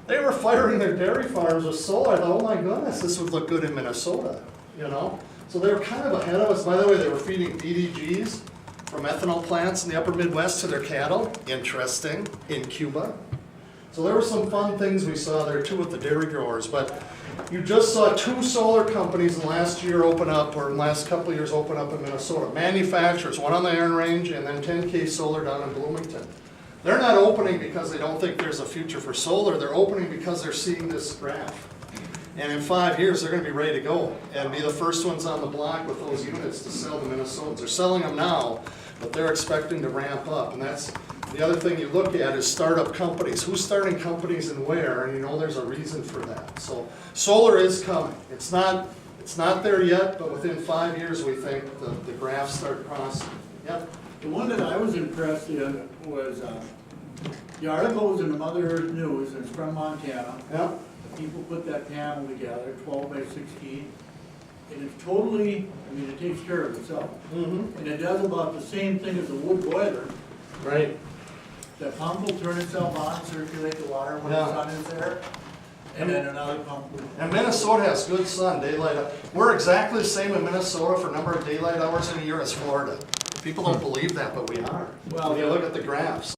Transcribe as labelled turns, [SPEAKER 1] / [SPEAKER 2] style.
[SPEAKER 1] they were firing their dairy farms with solar. I thought, oh my goodness, this would look good in Minnesota, you know? So they were kind of ahead of us. By the way, they were feeding DDGs from ethanol plants in the upper Midwest to their cattle. Interesting, in Cuba. So there were some fun things we saw there too with the dairy growers. But you just saw 2 solar companies in the last year open up, or in the last couple of years open up in Minnesota. Manufacturers, one on the Iron Range and then 10K Solar down in Bloomington. They're not opening because they don't think there's a future for solar. They're opening because they're seeing this graph. And in 5 years, they're going to be ready to go and be the first ones on the block with those units to sell to Minnesotans. They're selling them now, but they're expecting to ramp up. And that's the other thing you look at is startup companies. Who's starting companies and where? And you know there's a reason for that. So solar is coming. It's not there yet, but within 5 years, we think the graphs start crossing. Yep.
[SPEAKER 2] The one that I was impressed in was, the article was in the Mother Earth News, it's from Montana.
[SPEAKER 1] Yep.
[SPEAKER 2] The people put that panel together, 12 by 16, and it's totally, I mean, it takes care of itself.
[SPEAKER 1] Mm-hmm.
[SPEAKER 2] And it does about the same thing as a wood boiler.
[SPEAKER 1] Right.
[SPEAKER 2] The pump will turn itself on, circulate the water when the sun is there, and then another pump will.
[SPEAKER 1] And Minnesota has good sun, daylight. We're exactly the same in Minnesota for number of daylight hours in a year as Florida. People don't believe that, but we are.
[SPEAKER 2] Well,
[SPEAKER 1] when you look at the graphs.